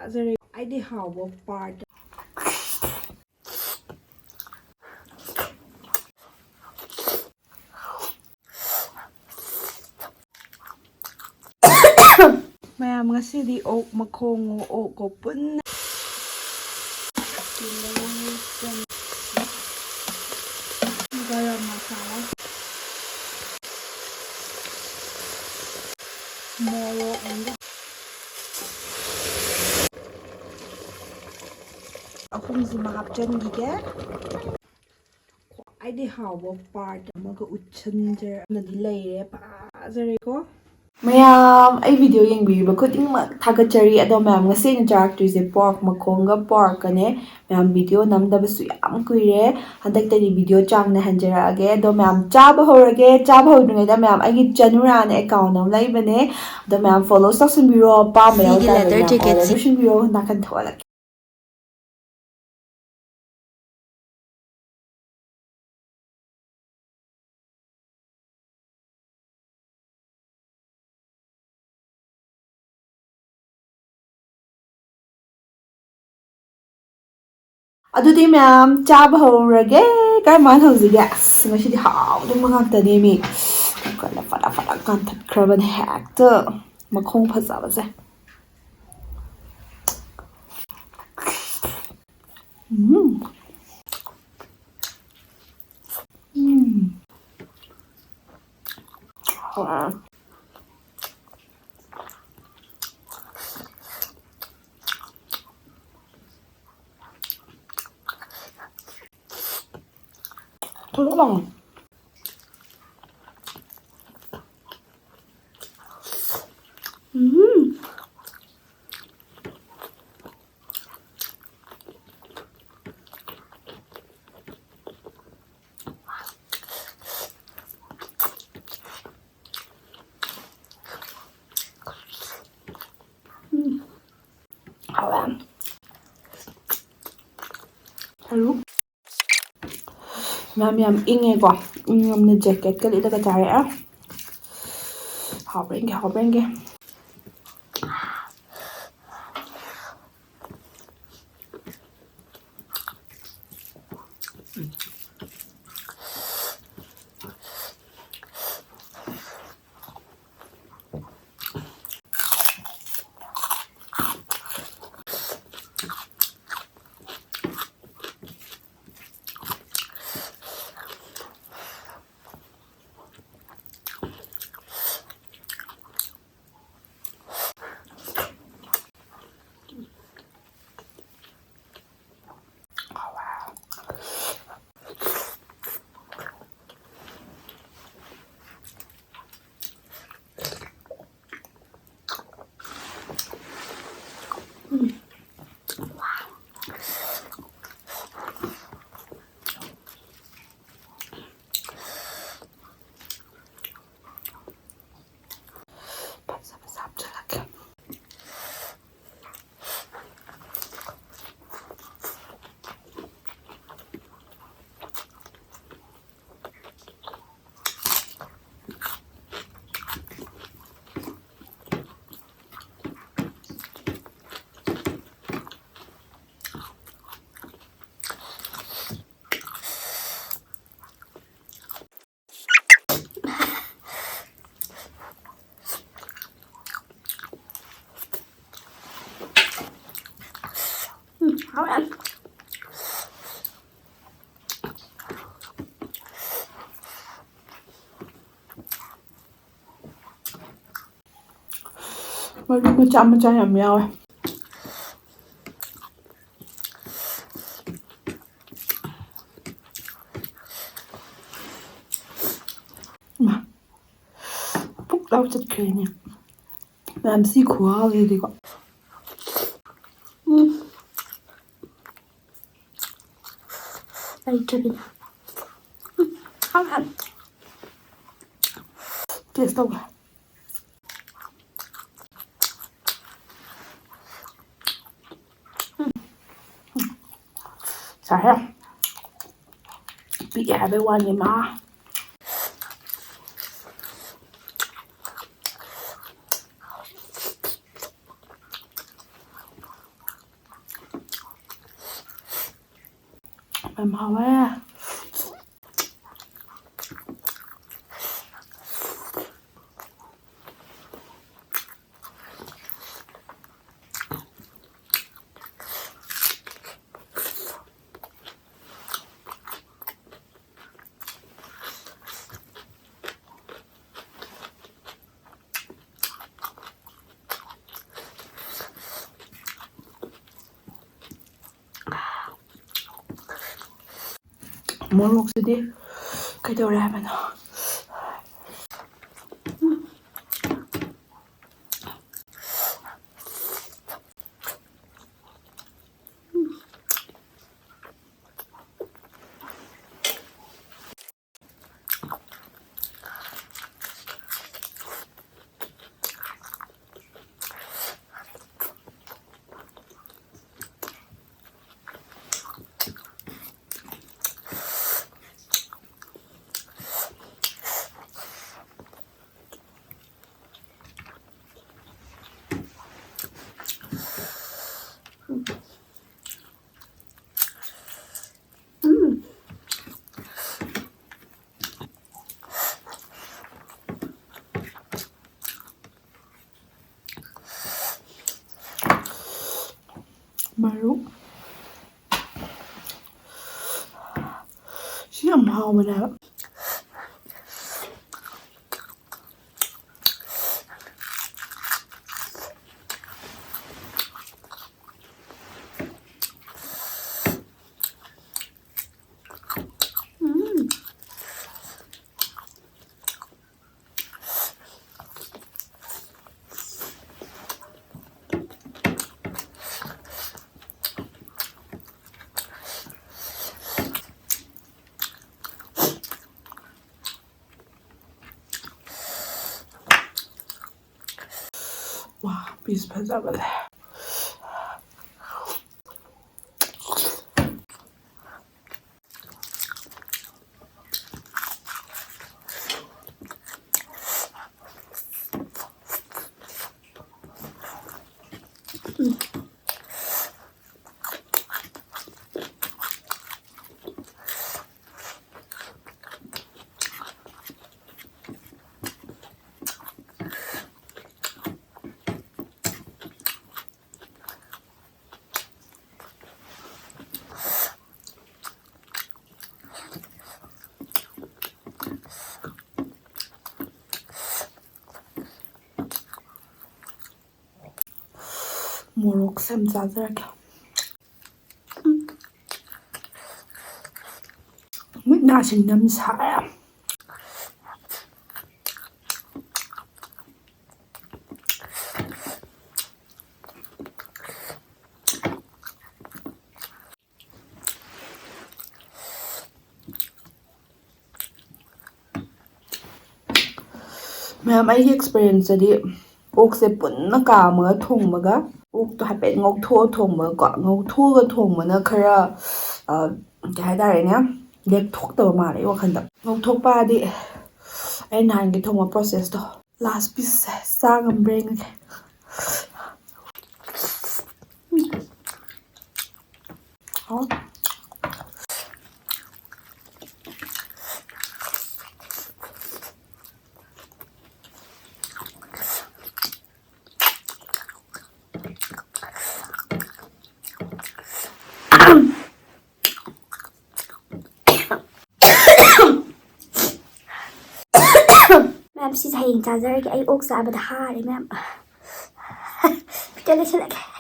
ꯐꯖꯔꯦ ꯑꯩꯗꯤ ꯍꯥꯎꯕ ꯄꯥꯔꯠ ꯃꯌꯥꯝ ꯉꯁꯤꯗꯤ ꯑꯣꯛ ꯃꯈꯣꯡꯉꯣ ꯑꯣꯛꯀꯣ ꯄꯨꯟꯅ ꯒꯔꯝ ꯃꯁꯥꯂꯥ ꯃꯣꯔꯣꯛ ꯑꯍꯨꯝꯁꯤꯃ ꯍꯥꯞꯆꯟꯈꯤꯒꯦ ꯈ꯭ꯋꯥꯏꯗꯩ ꯍꯥꯎꯕ ꯄꯥꯔꯠ ꯑꯃꯒ ꯎꯠꯁꯟꯖꯔꯅꯗꯤ ꯂꯩꯔꯦ ꯐꯖꯔꯦꯀꯣ ꯃꯌꯥꯝ ꯑꯩ ꯚꯤꯗꯤꯑꯣ ꯌꯦꯡꯕꯤꯔꯤꯕ ꯈꯨꯗꯤꯡꯃꯛ ꯊꯥꯒꯠꯆꯔꯤ ꯑꯗꯣ ꯃꯌꯥꯝ ꯉꯁꯤ ꯑꯩꯅ ꯆꯥꯔꯛꯇꯣꯏꯁꯦ ꯄꯣꯔꯛ ꯃꯈꯣꯡꯒ ꯄꯣꯔꯛꯀꯅꯦ ꯃꯌꯥꯝ ꯚꯤꯗꯤꯑꯣ ꯅꯝꯗꯕꯁꯨ ꯌꯥꯝ ꯀꯨꯏꯔꯦ ꯍꯟꯗꯛꯇꯗꯤ ꯚꯤꯗꯤꯑꯣ ꯆꯥꯡ ꯅꯥꯏꯍꯟꯖꯔꯛꯑꯒꯦ ꯑꯗꯣ ꯃꯌꯥꯝ ꯆꯥꯕ ꯍꯧꯔꯒꯦ ꯆꯥꯕ ꯍꯧꯗ꯭ꯔꯤꯉꯩꯗ ꯃꯌꯥꯝ ꯑꯩꯒꯤ ꯆꯅꯨꯔꯥꯅ ꯑꯦꯀꯥꯎꯟ ꯑꯃ ꯂꯩꯕꯅꯦ ꯑꯗꯣ ꯃꯌꯥꯝ ꯐꯣꯂꯣ ꯇꯧꯁꯟꯕꯤꯔꯣ ꯄꯥꯝꯕ ꯌꯥꯎꯇꯥꯔꯒꯗꯤ ꯃꯌꯥꯝ ꯑꯣꯔꯗꯔ ꯇꯧꯁꯟꯕꯤꯔꯣ ꯅꯥꯀꯟ ꯊꯣꯛꯍꯜꯂꯛꯀꯦ ꯑꯗꯨꯗꯤ ꯃꯌꯥꯝ ꯆꯥꯕ ꯍꯧꯔꯒꯦ ꯀꯔꯝꯍꯥꯏꯅ ꯍꯧꯁꯤꯒꯦ ꯑꯁ ꯉꯁꯤꯗꯤ ꯍꯥꯎꯗꯧꯕ ꯉꯥꯛꯇꯅꯦ ꯃꯤ ꯀꯨꯀꯔꯅ ꯐꯠ ꯐꯠ ꯀꯥꯝꯊꯠꯈ꯭ꯔꯕꯅꯦ ꯍꯦꯛꯇ ꯃꯈꯣꯡ ꯐꯖꯕꯁꯦ ꯌꯥꯝ ꯏꯪꯉꯦꯀꯣ ꯏꯪꯉꯝꯅ ꯖꯦꯀꯦꯠꯀ ꯂꯤꯠꯂꯒ ꯆꯥꯔꯛꯑꯦ ꯍꯥꯎꯕ꯭ꯔꯦꯡꯒꯦ ꯃꯔꯨ ꯃꯆꯥ ꯌꯥꯝ ꯌꯥꯎꯋꯦ ꯄꯨꯛ ꯂꯥꯎ ꯆꯠꯈ꯭ꯔꯦꯅꯦ ꯃꯌꯥꯝ ꯁꯤ ꯈꯨꯍꯥꯎꯁꯤꯗꯤꯀꯣ ꯂꯩꯇ꯭ꯔꯕꯤꯅ ꯇꯦꯁ ꯇꯧꯕ ꯆꯥꯔꯦ ꯄꯤꯛꯑꯦ ꯍꯥꯏꯕꯩ ꯋꯥꯅꯤ ꯃꯥ ꯌꯥꯝ ꯍꯥꯎꯋꯦ. ꯃꯣꯔꯣꯛꯁꯤꯗꯤ ꯀꯩꯗꯧꯔꯦ ꯍꯥꯏꯕꯅꯣ? ꯃꯔꯨ ꯁꯤ ꯌꯥꯝ ꯍꯥꯎꯕꯅꯦ ꯍꯥꯏꯕ. 와, 피스 펴잡을래. 모록 쌤 짜들게. 맛이 너무 사야. ꯃꯌꯥꯝ ꯑꯩꯒꯤ ꯑꯦꯛꯁꯄꯤꯔꯤꯌꯦꯟꯁꯇꯗꯤ ꯑꯣꯛꯁꯦ ꯄꯨꯟꯅ ꯀꯥꯝꯃꯒ ꯊꯣꯡꯕꯒ ꯑꯣꯛꯇꯣ ꯍꯥꯏꯐꯦꯠ ꯉꯧꯊꯣꯛꯑ ꯊꯣꯡꯕꯒꯀꯣ ꯉꯧꯊꯣꯛꯑꯒ ꯊꯣꯡꯕꯅ ꯈꯔ ꯀꯩ ꯍꯥꯏꯇꯥꯔꯦꯅꯦ ꯂꯦꯛꯊꯣꯛꯇꯕ ꯃꯥꯜꯂꯦ ꯑꯩ ꯋꯥꯈꯟꯗ. ꯉꯧꯊꯣꯛꯄ ꯍꯥꯏꯗꯤ ꯑꯩ ꯅꯍꯥꯟꯒꯤ ꯊꯣꯡꯕ ꯄ꯭ꯔꯣꯁꯦꯁꯇꯣ. ꯂꯥꯁ ꯄꯤꯁꯁꯦ ꯆꯥ ꯉꯝꯕ꯭ꯔꯥ ꯌꯦꯡꯉꯒꯦ. ꯃꯌꯥꯝ ꯁꯤꯁꯦ ꯍꯌꯦꯡ ꯆꯥꯖꯔꯒꯦ. ꯑꯩ ꯑꯣꯛ ꯆꯥꯕꯗ ꯍꯥꯔꯦ ꯃꯌꯥꯝ. ꯐꯤꯇ ꯂꯩꯁꯜꯂꯒꯦ.